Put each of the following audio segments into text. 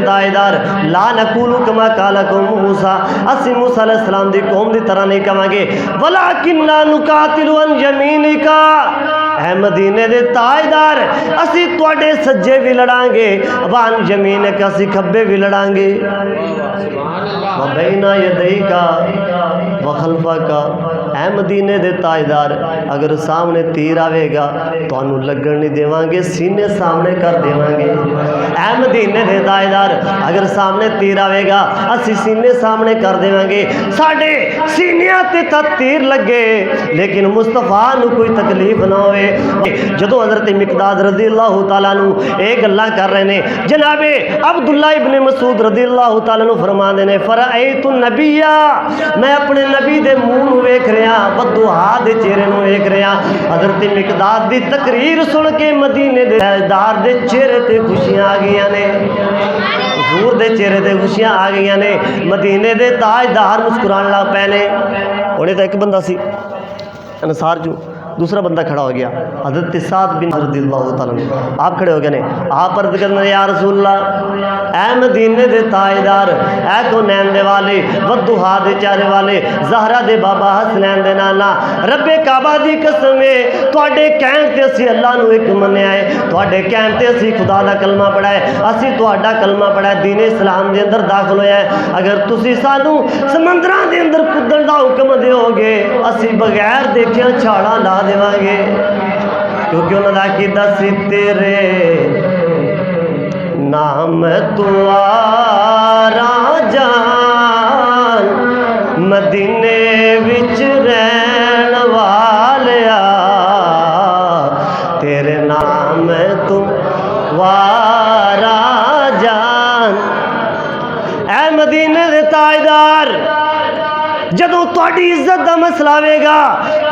ताएदार ला नकूलु कमा काला कौम मूसा, असी मूसा अलैहिस्सलाम दी कौम दी तरह नहीं कहांगे, वलाकिन्ना नुकातिलु अन यमीनिका, ऐ मदीने दे ताएदार असी तुहाडे सज्जे भी लड़ांगे, वान यमीनिक असी खब्बे भी लड़ांगे, व बैना यदैका व खल्फका, ऐ मदीने दे ताएदार अगर सामने तीर आवेगा तुहानू लगन नहीं देवांगे, सीने सामने कर देवांगे। ऐ मदीने दे ताएदार अगर सामने तीर आवेगा असी सीने सामने कर देवांगे। साडे सीनिया ते तक तीर लगे लेकिन मुस्तफा नू कोई तकलीफ ना होवे। जदों हज़रत मिकदाद रज़ियल्लाहु तआला नू ये गल्लां कर रहे ने, जनाबे अब्दुल्ला इब्न मसूद रज़ियल्लाहु तआला नू फरमांदे ने, फरअयतु नबिया, मैं अपने नबी दे मुंह नू वेख रहा, वद्दुहा दे चेहरे नू वेख रहा। हज़रत मिकदाद दी तकरीर सुन के मदीने दे ताजदार दे चेहरे ते खुशियां आ गईयां ने, हुजूर दे चेहरे ते खुशियां आ गईयां ने, मदीने दे ताजदार मुस्कुरान लग पए ने। हुणे तां एक बंदा सी अंसार चों, दूसरा बंदा खड़ा हो गया, हज़रत साद बिन रज़ियल्लाहु तआला अन्हु, आप खड़े हो गए ने, आप अर्ज़ करने या रसूलल्लाह, ऐ मदीने दे ताजदार, ऐ कौनैन दे वाले, वद्दुहा दे चेहरे वाले, ज़हरा दे बाबा हसनैन दे नाना, रब्बे काबा दी कसम है तुहाडे कहण ते असीं अल्लाह नू एक मन्निया है, तुहाडे कहण ते असीं खुदा दा कलमा पढ़ा है, असीं तुहाडा कलमा पढ़ा है, दीन इस्लाम दे अंदर दाखल होया है। अगर तुसीं सानू समंदरां दे अंदर कुद्दण दा हुक्म दिओगे असीं बगैर देखिया छाड़ा ला देवांगे, क्योंकि उन्होंने अकीदा सी तेरे नाम तुआरा जान, मदीने विच रहन वालिया, तेरे नाम तुआरा जान। ऐ मदीने दे ताजदार जदों तुहाडी इज्जत दा मसला आवेगा,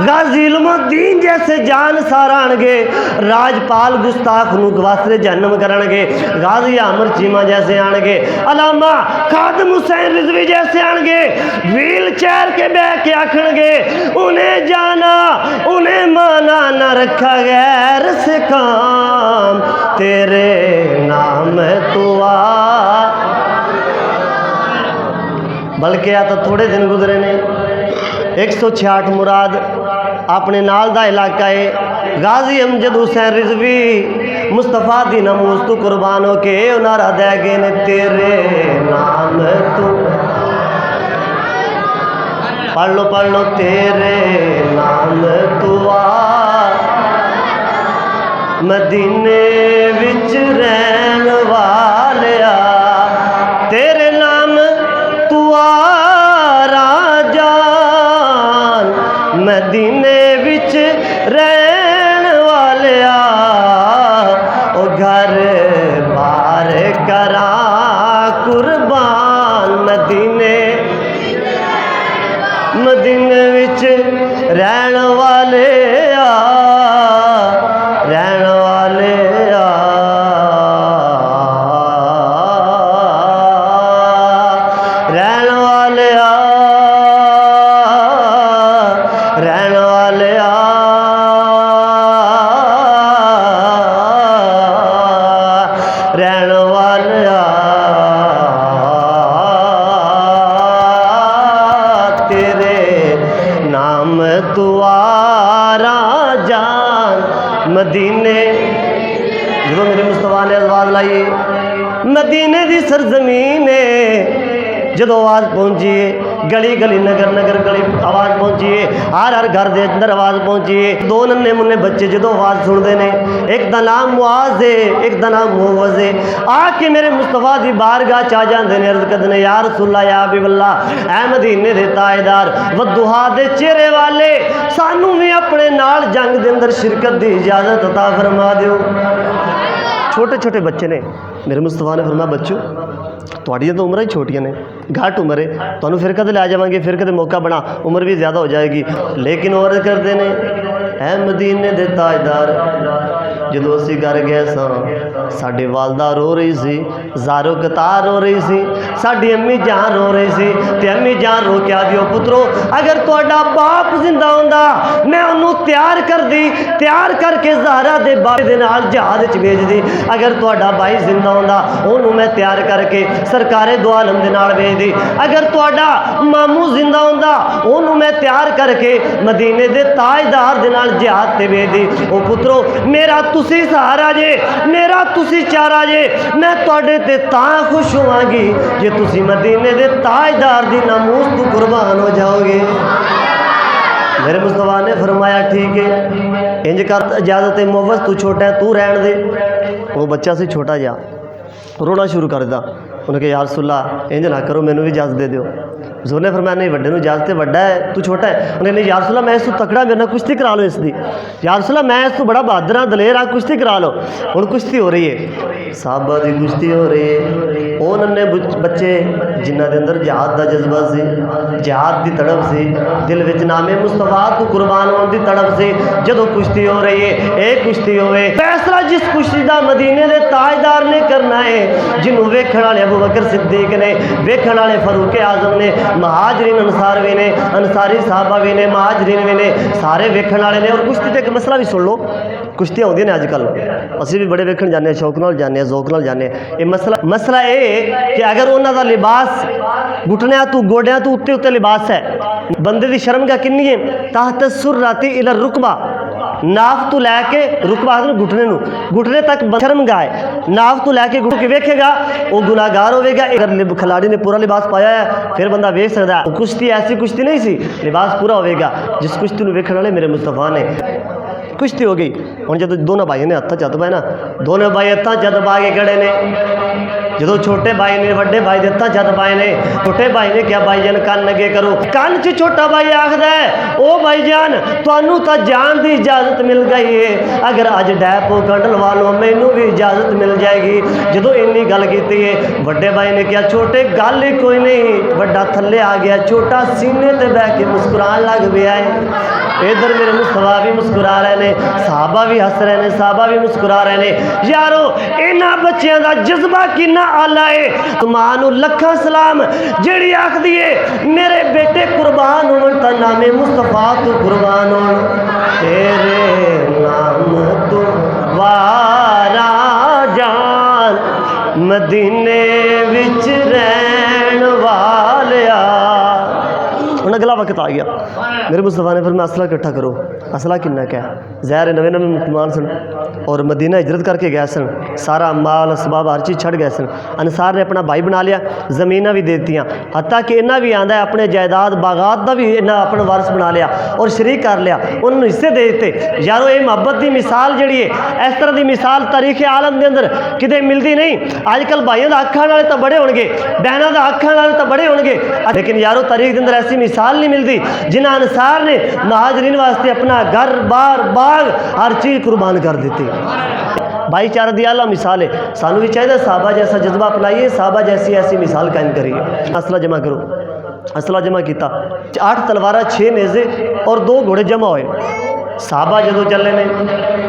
गाजी इल्मुद्दीन जैसे जान सारा आणगे, राजपाल गुस्ताख नू गवासरे जहन्नम करनगे, गाजी आमर चीमा जैसे आणगे, अलामा खादम हुसैन रिजवी जैसे आणगे, व्हील चेयर के बह के आखणगे, उन्हें जाना उन्हें माना न रखा गैर से काम, तेरे नाम तुआ। बल्कि आ तो थोड़े दिन गुजरे ने, 166 मुराद अपने नाल दा इलाका है, गाजी अमजद हुसैन रिजवी मुस्तफा दी नमूज तू कुर्बान हो के नारा दे गए ने, तेरे नाम तू, पढ़ लो तेरे नाम तुआ, मदीने विच रहन वालिया, तेरे नाम तुआरा जान, मदीने विच रहन वालिया, ओ घर बार करा कुर्बान, मदीने विच रहन वालिया, रहन वालिया, रहन वालिया, रहन वालिया, रहन वालिया, तेरे नाम तुआरा जान, मदीने। जो मेरे मुस्तफा ने आवाज़ लाई, मदीने दी सरजमीन है, जदों आवाज़ पहुँची है, गली गली नगर नगर गली आवाज़ पहुँची है, हर हर घर के अंदर आवाज़ पहुँची है। दो नन्हे मुन्ने बच्चे जदों आवाज़ सुनते हैं, एक दा नाम मुआज़ है, एक दा नाम मुअव्वज़ है, आके मेरे मुस्तफा दी बारगाह च आ जाते हैं, अर्ज़ करते हैं या रसूलल्लाह या हबीबल्लाह, ऐ मदीने दे ताजदार, वद्दुहा दे चेहरे वाले, सानू भी अपने नाल जंग दे अंदर शिरकत दी इजाज़त अता फरमा दिओ। छोटे छोटे बच्चे ने, मेरे मुस्तफा ने फरमाया बच्चों तुहाड़ियां तो उम्र ही छोटियां ने, घट उम्र है, तुहानू फिर कदे लै जावांगे, फिर कदे मौका बना, उम्र भी ज़्यादा हो जाएगी, लेकिन औरत करते ने, ऐ मदीने दे ताजदार, जदों असीं घर गए सां साडी वालदा रो रही सी, ज़ारो कतार रो रही सी, साडी अम्मी जान रो रही सी ते अम्मी जान रो के आदियो पुत्रो अगर तुहाडा बाप जिंदा होंदा मैं उन्होंने तैयार करके ज़हरा दे बाबे दे नाल जहाज च भेज दी। अगर तुहाडा भाई जिंदा होंदा उन्होंने मैं तैयार करके सरकारे दो आलम दे नाल भेज दी। अगर तुहाडा मामू जिंदा होंदा उन्होंने मैं तैयार करके मदीने दे ताजदार दे नाल जहाज ते भेज दी। ओ पुत्रो मेरा तुसी सहारा जे, मेरा तुसी चारा जे, मैं तुहाडे ते तां खुश होवांगी जे तुसी मदीने दे ताजदार दी नामूस तू कुर्बान हो जाओगे। मेरे मुस्तफा ने फरमाया ठीक है इंज कर इजाज़त है मुअव्वज़ तू छोटा है तू रहन दे। वो बच्चा से छोटा जा रोना शुरू कर दिता। उन्हें कहा यार रसूल अल्लाह इंज ना करो मैनू भी इजाज़त दे दो। हज़ूर ने फरमाया नहीं वड्डे नूं इजाज़त है वड्डा है तू छोटा है। उन्हें नहीं यार रसूल अल्लाह मैं इस तू तकड़ा मेरे नाल कुश्ती करा लो इसकी। यार रसूल अल्लाह मैं इस तू बड़ा बहादुर हाँ दलेर हाँ कुश्ती करा लो। हुण कुश्ती हो रही है साहबा की कुश्ती हो रही है। वो नन्हे बच्चे जिन्हां दे अंदर जहाद का जज्बा सी, जहाद की तड़प सी, दिल विच नामे मुस्तफा तू कुर्बान होने की तड़प सी। जदों कुश्ती हो रही है एक कुश्ती होवे फैसला जिस कुश्ती का मदीने के ताजदार ने करना है जिन्हों वेखण वाले अबू बकर सिद्दीक ने, वेखण वाले फारूक आजम ने, महाजरीन अंसार भी ने, अंसारी साहबा भी ने, महाजरीन भी ने, सारे वेखण वाले ने। और कुश्ती का एक मसला भी सुन लो कुश्तियाँ होंदियां ने अजकल असीं भी बड़े वेखण जाने शौक नाल जाने ज़ौक नाल जाने। ये मसला ये कि अगर उन्हां दा लिबास घुटनियां तू गोडियां तू उत्ते उत्ते लिबास है बंदे दी शर्म का किन्नी है ताहत सुर्राती इला रुकबा नाफ तो लैके रुकबा घुटने तक शर्म गाए नाफ तो लैके घुट के वेखेगा वो गुनाहगार होगा। अगर खिलाड़ी ने पूरा लिबास पाया है फिर बंदा वेख सकता है। कुश्ती ऐसी कुश्ती नहीं सी लिबास पूरा होगा जिस कुश्ती में वेखण वाले मेरे मुस्तफा ने। कुश्ती हो गई हम जो दोनों भाइयों ने हत्था चत पाए ना दोनों भाई हत्था चत पा के खड़े ने। जो छोटे भाई ने वड्डे भाई दे हत्था चत पाए ने छोटे भाई ने क्या भाईजान कन अगे करो कन च छोटा भाई आखदा है ओ भाईजान तुहानू तो जान की इजाजत मिल गई है अगर अज डैपो कंड लवा लो मैनू भी इजाजत मिल जाएगी। जो इन्नी गल की है वड्डे भाई ने कहा छोटे गल ही कोई नहीं। वड्डा थले आ गया छोटा सीने ते बह के मुस्कुरान लग गया है। इधर मेरे मुस्तफा भी मुस्कुरा रहे ने साहबा भी हस रहे ने साहबा भी मुस्कुरा रहे ने। यारो इन्हां बच्चों का जज्बा कितना आला है। तो मां नूं लखां सलाम जिहड़ी आखदी है मेरे बेटे कुर्बान होण तां नामे मुस्तफा तू कुर्बान होण तेरे नाम तू वारा जान मदीने विच रहण वालिया। उन्हें अगला वक्त आ गया मेरे मुस्तफा ने फिर मैं असला इकट्ठा करो। असला किन्ना क्या ज़ाहिर नवे नवे मुसलमान सन और मदीना हिजरत करके गए सन सारा माल असबाब हर चीज़ छड़ गए सन। अंसार ने अपना भाई बना लिया ज़मीना भी दे दियाँ हत्ता कि इन्ना भी आंदा है अपने जायदाद बागात का भी इन्ना अपना वारस बना लिया और शरीक कर लिया उन्होंने हिस्से दे दिते। यारो ये मुहब्बत की मिसाल जी है इस तरह की मिसाल तारीख आलम के अंदर किते मिलती नहीं। अजकल भाइयों का अखाण वाले तो बड़े होंगे बहनों का अखाण वाले तो बड़े होंगे लेकिन यारो तारीख के अंदर ऐसी मिसाल नहीं मिलती जिन्हें अंसार ने महाजरीन वास्ते अपना घर बार बाग हर चीज़ कुर्बान कर दी। भाईचारा की आला मिसाल है। सानू भी चाहिए साहबा जैसा जज्बा अपनाइए साहबा जैसी ऐसी मिसाल कायम करिए। असला जमा करो असला जमा किया 8 तलवारा 6 नेज़े और 2 घोड़े जमा होए। साहबा जो चले ने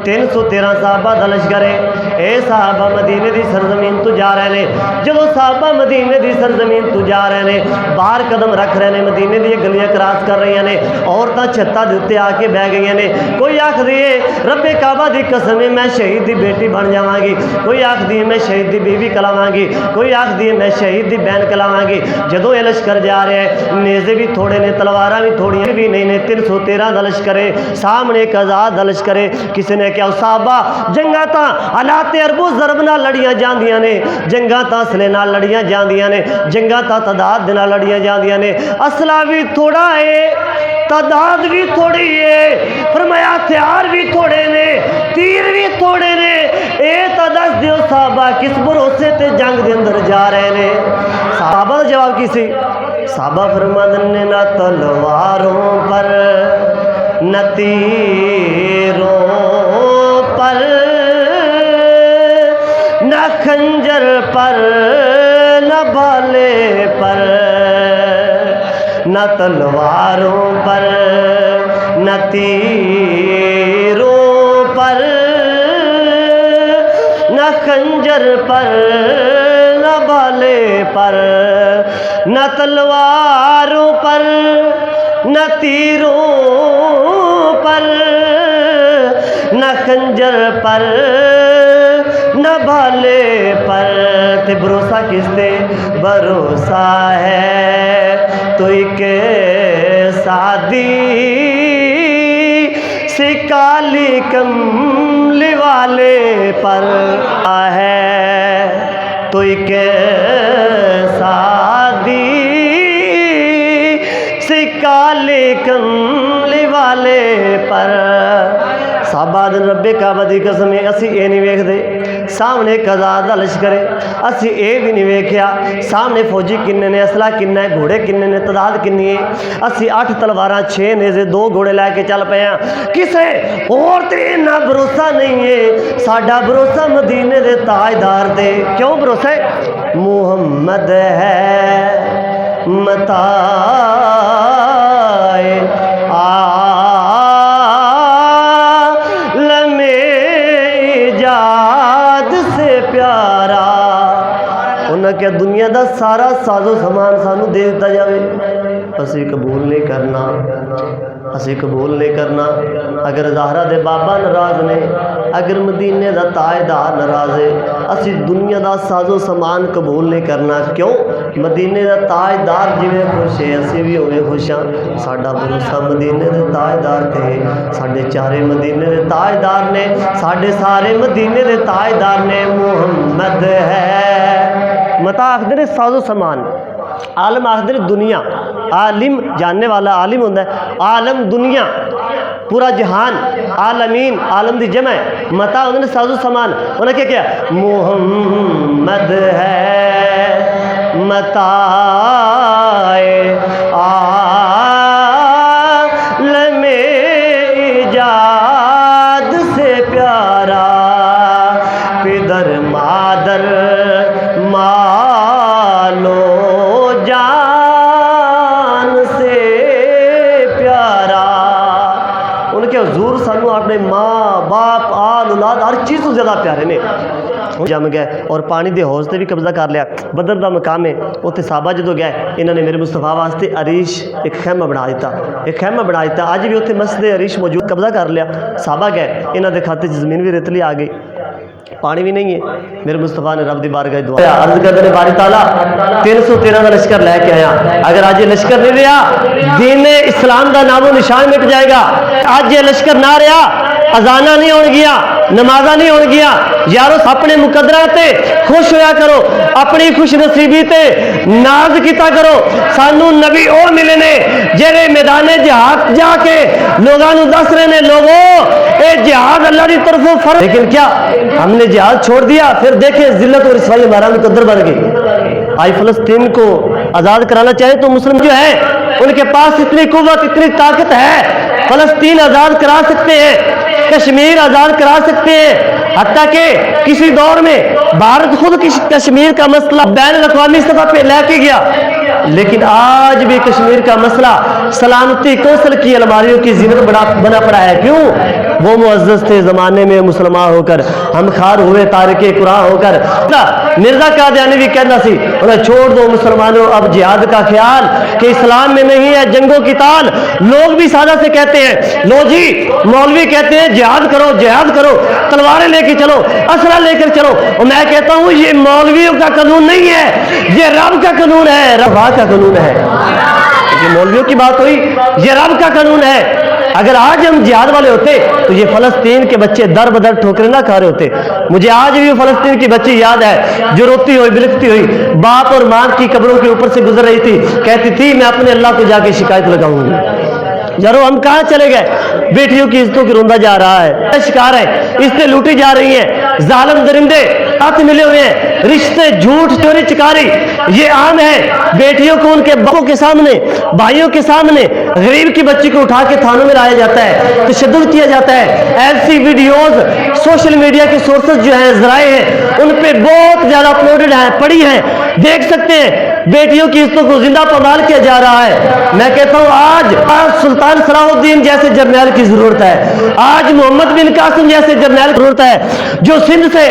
313 साहबा दा लश्कर है। ये साहबा मदीने की सरजमीन तो जा रहे हैं। जो साहबा मदीने की सरजमीन तो जा रहे हैं बाहर कदम रख रहे हैं मदीने दी गलियां क्रॉस कर रही ने औरतां छत्तां दे उत्ते आके बह गई ने। कोई आखदी है रब्बे काबा की कसम है मैं शहीद की बेटी बन जावांगी। कोई आखदी है मैं शहीद की बीवी कहलावांगी। कोई आखदी है मैं शहीद की बहन कहलावांगी। जो ये लश्कर जा रहा है नेज़े भी थोड़े ने तलवारां भी थोड़ियां भी नहीं ने 313 का लश्कर है सामने एक आज़ाद लश्कर है। किसी ने क्या साहबा जंगा तो हालात अरबो जरब नाल लड़ियां जांदियां ने जंगा तो असले नाल लड़ियां जांदियां ने जंगा तो तादाद दे नाल लड़ियां जांदियां ने असला भी थोड़ा है तादाद भी थोड़ी है फरमाया हथियार भी थोड़े ने तीर भी थोड़े ने। ये तो दस दियो साहबा किस भरोसे ते जंग दे अंदर जा रहे ने। साहबा का जवाब की सी साहबा फरमाते ने ना तलवारों पर न तीरों पर न खंजर पर न भाले पर न तलवारों पर न तीरों पर نہ خنجر پر نہ بھالے پر، نہ تلواروں پر نہ تیروں پر، نہ خنجر پر نہ بھالے پر، تے بھروسہ کس تے؟ بھروسہ ہے تو ایک سادی سی کالی کملی والے پر ہے، تو ایک سادی سی کالی کملی والے پر۔ صحابہ دے رب کعبہ دی قسم ہے اسی اے نہیں ویکھدے سامنے ایک ہزار دا لشکر ہے، اسی اے بھی نہیں ویکھیا سامنے فوجی کنے نے، اسلحہ کنا ہے، گھوڑے کنے نے، تعداد کنی ہے، اسی 8 تلواراں 6 نیزے 2 گھوڑے لے کے چل پے ہیں، کسے اور تے اتنا بھروسہ نہیں ہے، ساڈا بھروسہ مدینے دے تاجدار تے۔ کیوں بھروسہ ہے؟ محمد ہے متاع عالم ایجاد سے پیارا، انہاں کہ دنیا دا سارا ساز و سامان سانو دے دیتا جاوے، اسی قبول نہیں کرنا، اسی قبول نہیں کرنا۔ اگر زہرا دے بابا ناراض نے، اگر مدینے دا تاجدار ناراض ہے، اسی دنیا دا ساز و سامان قبول نہیں کرنا۔ کیوں؟ مدینے دا تاجدار جویں خوش ہے اسی بھی ہوئے خوش ہاں، ساڈا بھروسہ مدینے دے تاجدار تے، ساڈے چارے مدینے دے تاجدار نے، ساڈے سارے مدینے دے تاجدار نے، محمد ہے متا آخدے نے ساز و سامان، عالم آخدے نے دنیا، عالم جاننے والا عالم ہوتا ہے، عالم دنیا پورا جہان، عالمین عالم دی جمع ہے، متا ہوتا ہے ساز و سامان، انہوں نے کیا محمد ہے متاع عالم ایجاد سے پیارا، پدر مادر مالو جان سے پیارا۔ ان کے حضور سانو اپنے ماں باپ آل اولاد ہر چیز تو زیادہ پیارے نے۔ جم گئے اور پانی دے حوض تے بھی قبضہ کر لیا، بدر دا مقام ہے، اتنے صحابہ جدو گئے انہوں نے میرے مصطفیٰ واسطے عریش ایک خیمہ بنا دیتا، ایک خیمہ بنا دیتا، آج بھی اتنے مسجد عریش موجود، قبضہ کر لیا، صحابہ گئے انہوں نے کھاتے زمین بھی ریتلی آ گئی، پانی بھی نہیں ہے، میرے مصطفیٰ نے رب دی بارگاہ دعا عرض کرتے ہیں باری تعالیٰ 313 کا لشکر لے کے آیا، اگر آج یہ لشکر نہیں رہا دین اسلام دا نام و نشان مٹ جائے گا، آج یہ لشکر نہ رہا اذانہ نہیں ہون گیا، نمازہ نہیں ہون گیا، یارو اپنے مقدرہ تے خوش ہویا کرو، اپنی خوش نصیبی تے ناز کیتا کرو، سانو نبی او ملے نے جیرے میدان جہاد جا کے لوگاں نو دس رہے نے لوگوں اے جہاد اللہ دی طرفوں فرض، لیکن کیا ہم نے جہاد چھوڑ دیا؟ پھر دیکھیں ذلت اور رسوائی ہمارا مقدر بن گئی۔ آج فلسطین کو آزاد کرانا چاہے تو مسلم جو ہے ان کے پاس اتنی قوت اتنی طاقت ہے، فلسطین آزاد کرا سکتے ہیں، کشمیر آزاد کرا سکتے ہیں، حتیٰ کہ کسی دور میں بھارت خود کشمیر کا مسئلہ بین الاقوامی سطح پہ لے کے گیا، لیکن آج بھی کشمیر کا مسئلہ سلامتی کونسل کی الماریوں کی زینت بنا پڑا ہے۔ کیوں؟ وہ معزز تھے زمانے میں مسلمان ہو کر، ہم خار ہوئے تارک قرآن ہو کر۔ مرزا قادیانی بھی کہنا سی انہیں چھوڑ دو مسلمانوں اب جہاد کا خیال کہ اسلام میں نہیں ہے جنگوں کی تال۔ لوگ بھی سادہ سے کہتے ہیں، لو جی مولوی کہتے ہیں جہاد کرو جہاد کرو، تلواریں لے کے چلو، اسلحہ لے کر چلو، اور میں کہتا ہوں یہ مولویوں کا قانون نہیں ہے، یہ رب کا قانون ہے، رب کا قانون ہے۔ یہ مولویوں کی بات ہوئی، یہ رب کا قانون ہے۔ اگر آج ہم جہاد والے ہوتے تو یہ فلسطین کے بچے در بدر ٹھوکریں نہ کھا رہے ہوتے۔ مجھے آج بھی فلسطین کی بچی یاد ہے جو روتی ہوئی بلکتی ہوئی باپ اور ماں کی قبروں کے اوپر سے گزر رہی تھی، کہتی تھی میں اپنے اللہ کو جا کے شکایت لگاؤں گی۔ یارو ہم کہاں چلے گئے؟ بیٹیوں کی عزتوں کی روندا جا رہا ہے، شکار ہے، عزتیں لوٹی جا رہی ہیں، ظالم درندے ہاتھ ملے ہوئے ہیں، رشتے جھوٹ چوری چکاری یہ عام ہے۔ بیٹیوں کو ان کے باپوں کے سامنے بھائیوں کے سامنے غریب کی بچی کو اٹھا کے تھانوں میں لایا جاتا ہے، تشدد کیا جاتا ہے۔ ایسی ویڈیوز سوشل میڈیا کے سورسز جو ہیں ذرائع ہیں ان پہ بہت زیادہ اپلوڈڈ ہیں، پڑی ہیں، دیکھ سکتے ہیں۔ بیٹیوں کی عزتوں کو زندہ پامال کیا جا رہا ہے۔ میں کہتا ہوں آج سلطان صلاح الدین جیسے جرنیل کی ضرورت ہے، آج محمد بن قاسم جیسے جرنیل کی ضرورت ہے جو سندھ سے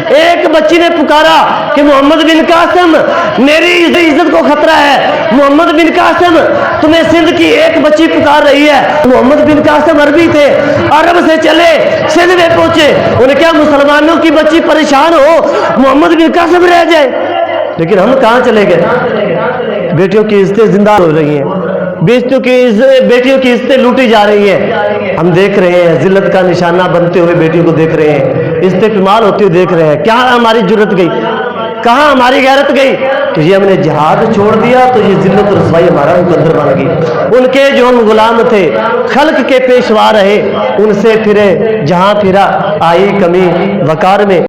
ایک بچی نے پکارا کہ محمد بن قاسم میری عزت کو خطرہ ہے، محمد بن قاسم تمہیں سندھ کی ایک بچی پکار رہی ہے۔ محمد بن قاسم عربی تھے، عرب سے چلے سندھ میں پہنچے، انہیں کیا مسلمانوں کی بچی پریشان ہو محمد بن قاسم رہ جائے؟ لیکن ہم کہاں چلے گئے؟ بیٹیوں کی عزتیں زندہ ہو رہی ہیں، بیٹیوں کی عزتیں لوٹی جا رہی ہیں، ہم دیکھ رہے ہیں ذلت کا نشانہ بنتے ہوئے بیٹیوں کو دیکھ رہے ہیں، عزتیں پامال ہوتی ہوئی دیکھ رہے ہیں۔ کہاں ہماری جرت گئی، کہاں ہماری غیرت گئی کہ یہ ہم نے جہاد چھوڑ دیا تو یہ ذلت اور رسوائی ہمارا مقدر بن گئی۔ ان کے جو ہم غلام تھے، خلق کے پیشوا رہے، ان سے پھرے جہاں پھرا آئی کمی وقار میں۔